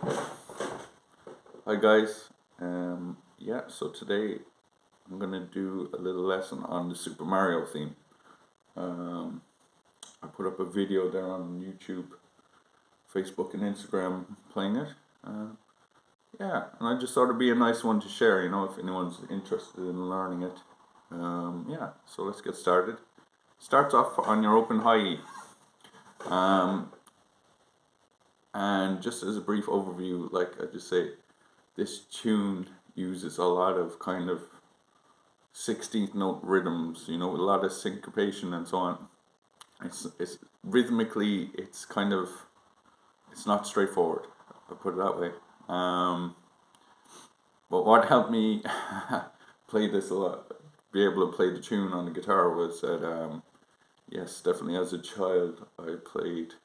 Hi guys, so today I'm gonna do a little lesson on the Super Mario theme. Um, I put up a video there on YouTube, Facebook and Instagram playing it. And I just thought it'd be a nice one to share, if anyone's interested in learning it. So let's get started. Starts off on your open high E. And just as a brief overview, like I just say, this tune uses a lot of kind of 16th note rhythms, with a lot of syncopation and so on. It's rhythmically, it's not straightforward. I'll put it that way. But what helped me play this a lot, be able to play the tune on the guitar, was that yes, definitely as a child I played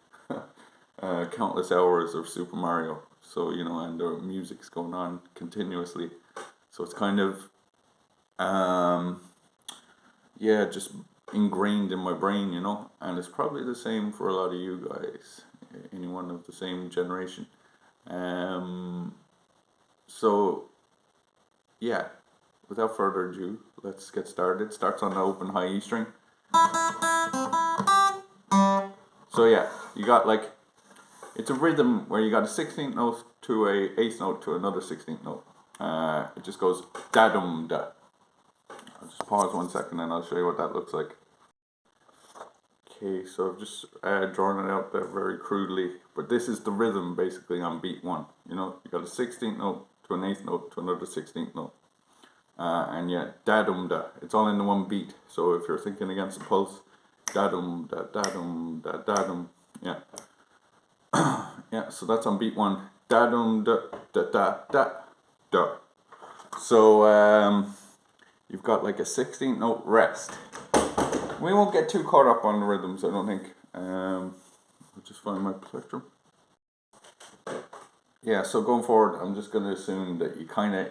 countless hours of Super Mario. So and the music's going on continuously. So it's kind of just ingrained in my brain, and it's probably the same for a lot of you guys, anyone of the same generation. Um, so yeah, without further ado, let's get started. Starts on the open high E string. So yeah, you got like, it's a rhythm where you got a 16th note to a 8th note to another 16th note. It just goes da dum da. I'll just pause 1 second and I'll show you what that looks like. Okay, so I've just drawn it out there very crudely, but this is the rhythm basically on beat 1. You got a 16th note to an 8th note to another 16th note. And yeah, da dum da. It's all in the one beat. So if you're thinking against the pulse, da dum da da dum da da dum. Yeah. Yeah, so that's on beat 1. Da dum da da da da da. So you've got like a 16th note rest. We won't get too caught up on the rhythms, I don't think. I'll just find my plectrum. Yeah, so going forward, I'm just going to assume that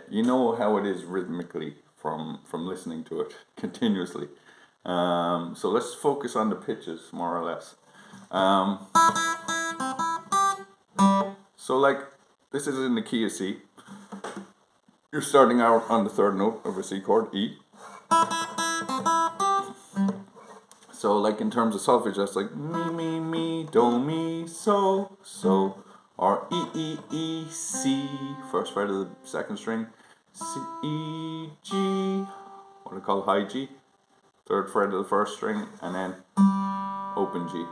you know how it is rhythmically from listening to it continuously. So let's focus on the pitches more or less. So like, this is in the key of C. You're starting out on the 3rd note of a C chord, E. So like in terms of solfege, that's like mi mi mi do mi so so, or E E E C, first fret of the 2nd string, C E G, what I call high G, 3rd fret of the 1st string, and then open G.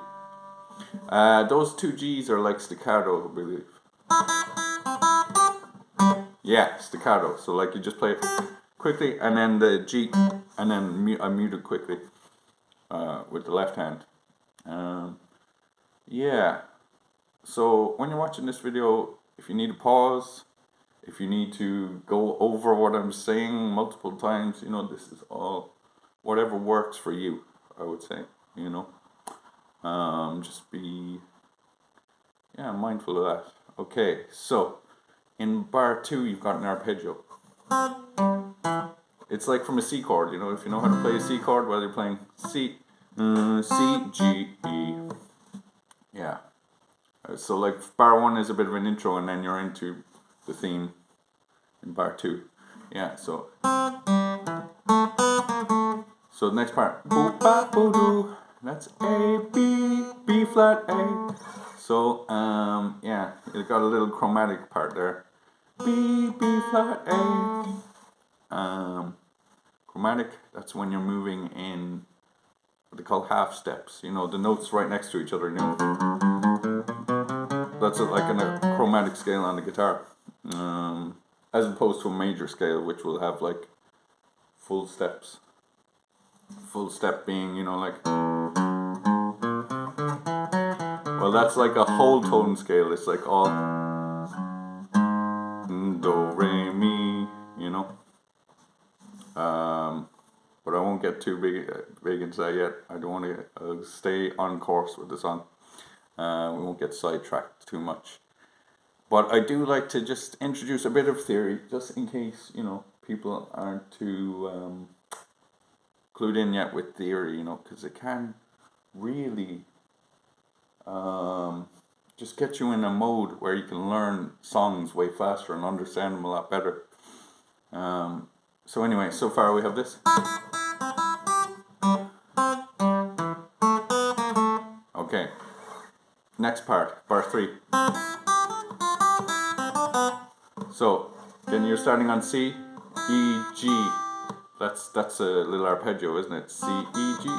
Those 2 G's are like staccato, I believe. Yeah, staccato. So like you just play it quickly, and then the G, and then I mute it quickly with the left hand. Yeah. So when you're watching this video, if you need to pause, if you need to go over what I'm saying multiple times, this is all whatever works for you, I would say, just be mindful of that. Okay, so in bar 2 you've got an arpeggio. It's like from a C chord, if you know how to play a C chord while you're playing C, C, G, E. Yeah. So like bar 1 is a bit of an intro, and then you're into the theme in bar 2. Yeah, so the next part, boo ba boo doo, that's A B B flat A. So you got a little chromatic part there. B B flat A. Chromatic, that's when you're moving in what they call half steps. The notes right next to each other. That's like in a chromatic scale on the guitar, as opposed to a major scale, which will have like full steps. Full step being, like, well, that's like a whole tone scale. It's like all do re mi, but I won't get too big into that yet. I don't want to stay on course with the song. We won't get sidetracked too much. But I do like to just introduce a bit of theory, just in case, people aren't too clued in yet with theory, because it can really just get you in a mode where you can learn songs way faster and understand them a lot better. So anyway, so far we have this. Okay, next part, bar 3. So then you're starting on C, E, G. That's a little arpeggio, isn't it? C, E, G.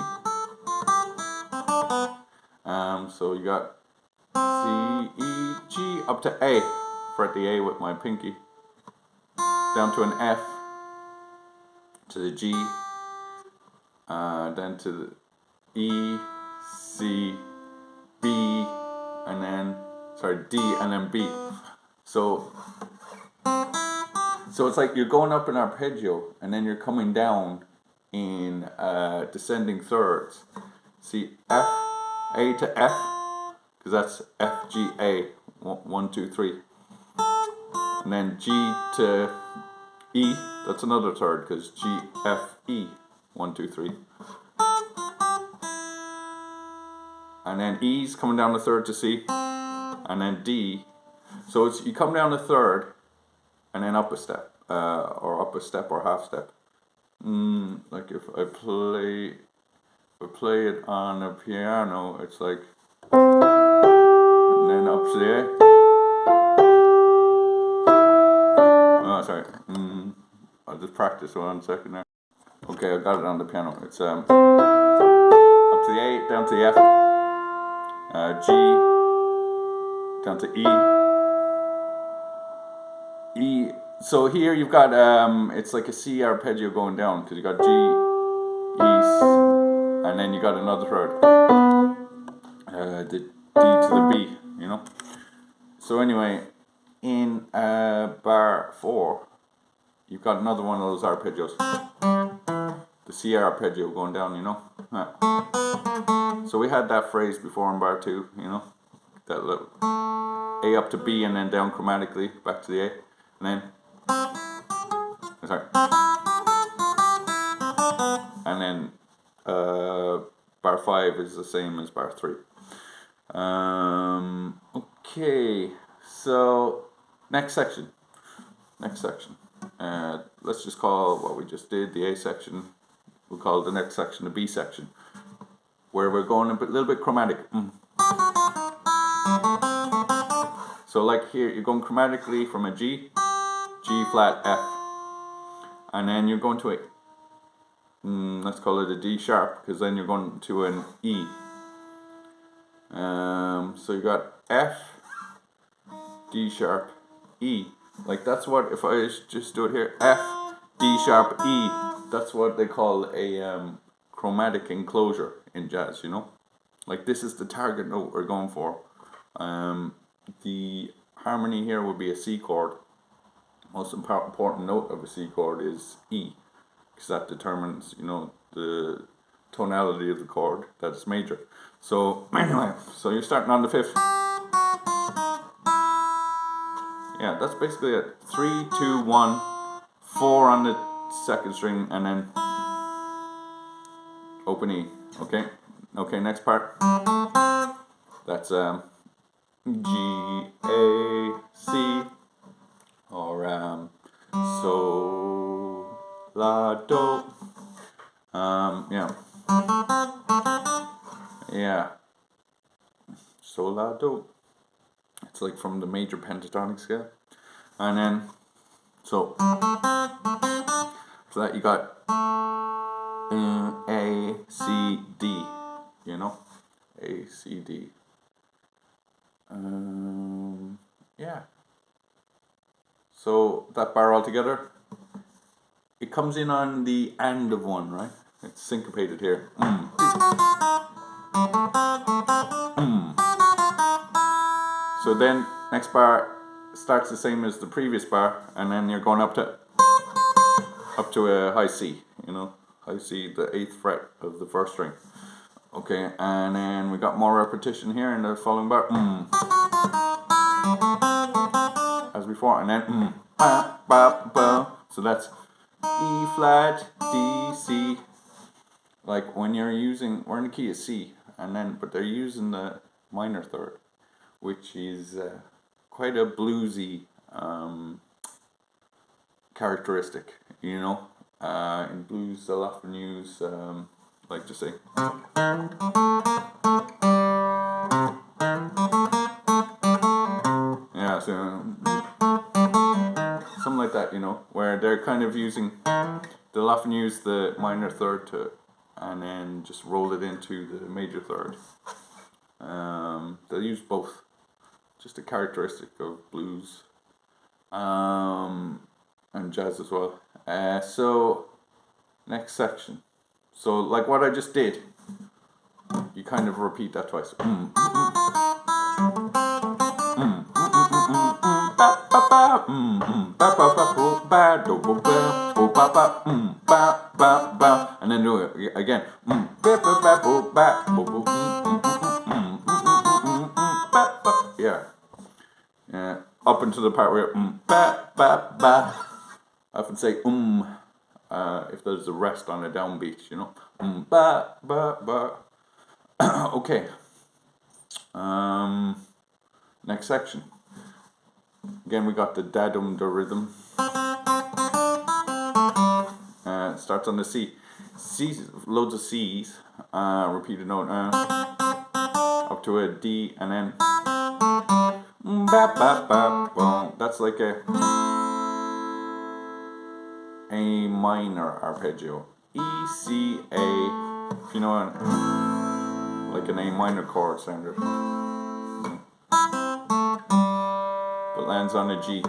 So you got C, E, G up to A. Fret the A with my pinky. Down to an F. To the G. Then to the E, C, B, and then D, and then B. So it's like you're going up an arpeggio, and then you're coming down in descending thirds. See, F, A to F, because that's F, G, A, 1, 2, 3. And then G to E, that's another third, because G, F, E, 1, 2, 3. And then E's coming down the third to C, and then D. So it's you come down the third, and then up a step, or half step. Like if I play it on a piano, it's like, and then up to the A. Oh, sorry. I'll just practice 1 second there. Okay, I got it on the piano. It's up to the A, down to the F, G, down to E. So here you've got it's like a C arpeggio going down, because you got G, E, and then you got another third, the D to the B, you know. So anyway, in bar 4, you've got another one of those arpeggios, the C arpeggio going down, you know. So we had that phrase before in bar 2, you know, that little A up to B and then down chromatically back to the A, and then and then bar 5 is the same as bar 3. Okay, so next section. Let's just call what we just did the A section. We'll call the next section the B section, where we're going a little bit chromatic. So like here, you're going chromatically from a G, G flat, F, and then you're going to a, let's call it a D sharp, because then you're going to an E. So you got F, D sharp, E. Like that's what, if I just do it here, F, D sharp, E. That's what they call a chromatic enclosure in jazz, you know. Like this is the target note we're going for. The harmony here would be a C chord. Most important note of a C chord is E, because that determines, you know, the tonality of the chord that's major. So anyway, so you're starting on the 5th. Yeah, that's basically it. 3, 2, 1, 4 on the 2nd string, and then open E. Okay, next part. That's G, A, C, or So, La, Do. Yeah. So, La, Do. It's like from the major pentatonic scale. And then, so that you got A, C, D, you know? A, C, D. Yeah. So that bar all together, it comes in on the end of one, right? It's syncopated here. So then next bar starts the same as the previous bar, and then you're going up to a high C, you know, high C, the 8th fret of the 1st string. Okay, and then we got more repetition here in the following bar. As before, and then ba, ba, ba. So that's E flat, D, C. Like when you're using, we're in the key of C, and then but they're using the minor third. which is quite a bluesy characteristic, you know. In blues, they'll often use, like to say, yeah, so something like that, you know, where they're kind of using, they'll often use the minor third to, and then just roll it into the major third. They'll use both, just a characteristic of blues, and jazz as well. So next section. So like what I just did, you kind of repeat that twice. And then do it again. Yeah. Up into the part where I often say if there's a rest on a downbeat, you know. Okay. Next section. Again, we got the da-dum-da rhythm. It starts on the C. C's, loads of C's. Repeated note. Up to a D, and then that's like a minor arpeggio. E, C, A. If you know, like an A minor chord sounded. But lands on a G.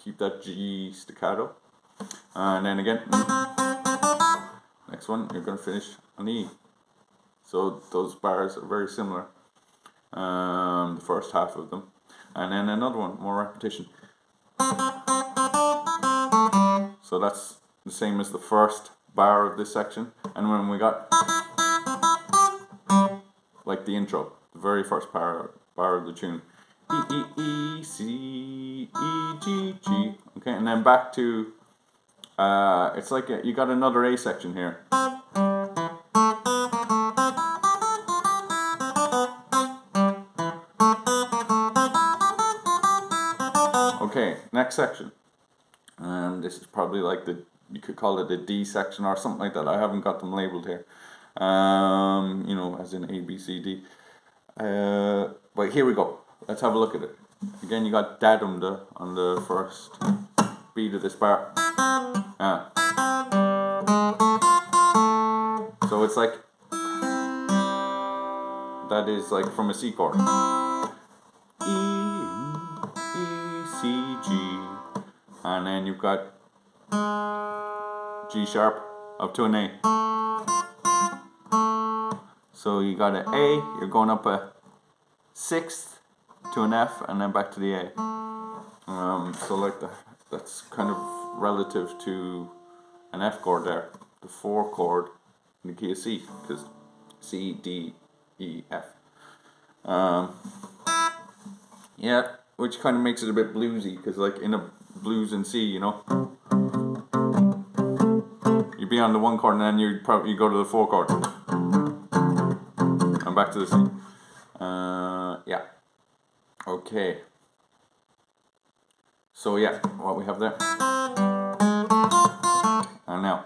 Keep that G staccato. And then again. Next one, you're going to finish on the E. So those bars are very similar. The first half of them. And then another one, more repetition. So that's the same as the first bar of this section. And when we got like the intro, the very first bar of the tune. E, E, E, C, E, G, G. Okay, and then back to, it's like you got another A section here. Okay, next section. And this is probably like you could call it a D section or something like that. I haven't got them labeled here. You know, as in A, B, C, D. But here we go. Let's have a look at it. Again, you got da-dum-da on the first beat of this bar. So it's like, that is like from a C chord. E, C, G. And then you've got G sharp up to an A. So you got an A, you're going up a sixth to an F, and then back to the A. So like that's kind of relative to an F chord there, the 4 chord in the key of C, because C, D, E, F. Yeah, which kind of makes it a bit bluesy, because like in a blues in C, you know, you'd be on the 1 chord and then you go to the 4 chord and back to the C. Yeah. Okay. So yeah, what we have there. And now,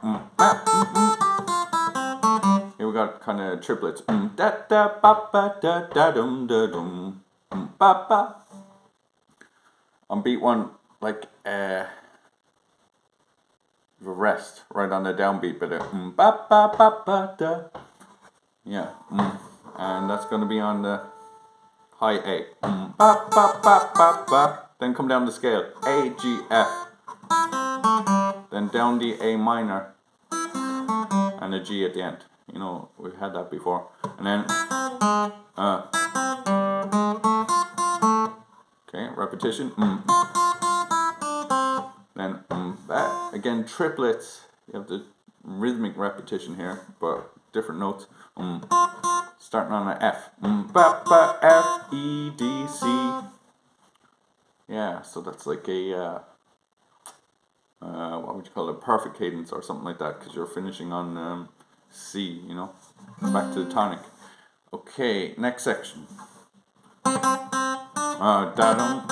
here we got kind of triplets. Da da ba ba da da dum da dum ba ba. On beat 1, like the rest right on the downbeat, but ba ba ba ba da. Yeah, and that's going to be on the high A. Ba ba ba ba ba. Then come down the scale. A, G, F. Then down the A minor and a G at the end. You know, we've had that before. And then okay, repetition. Then again, triplets. You have the rhythmic repetition here, but different notes. Starting on an F. Ba ba F E D C. Yeah, so that's like a what would you call it? Perfect cadence or something like that, because you're finishing on C, you know. back to the tonic. Okay, next section. Da-dum.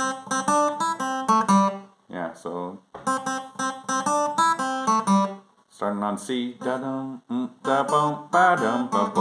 Yeah, so starting on C, da-dum, da-bum, ba-dum, ba-bum.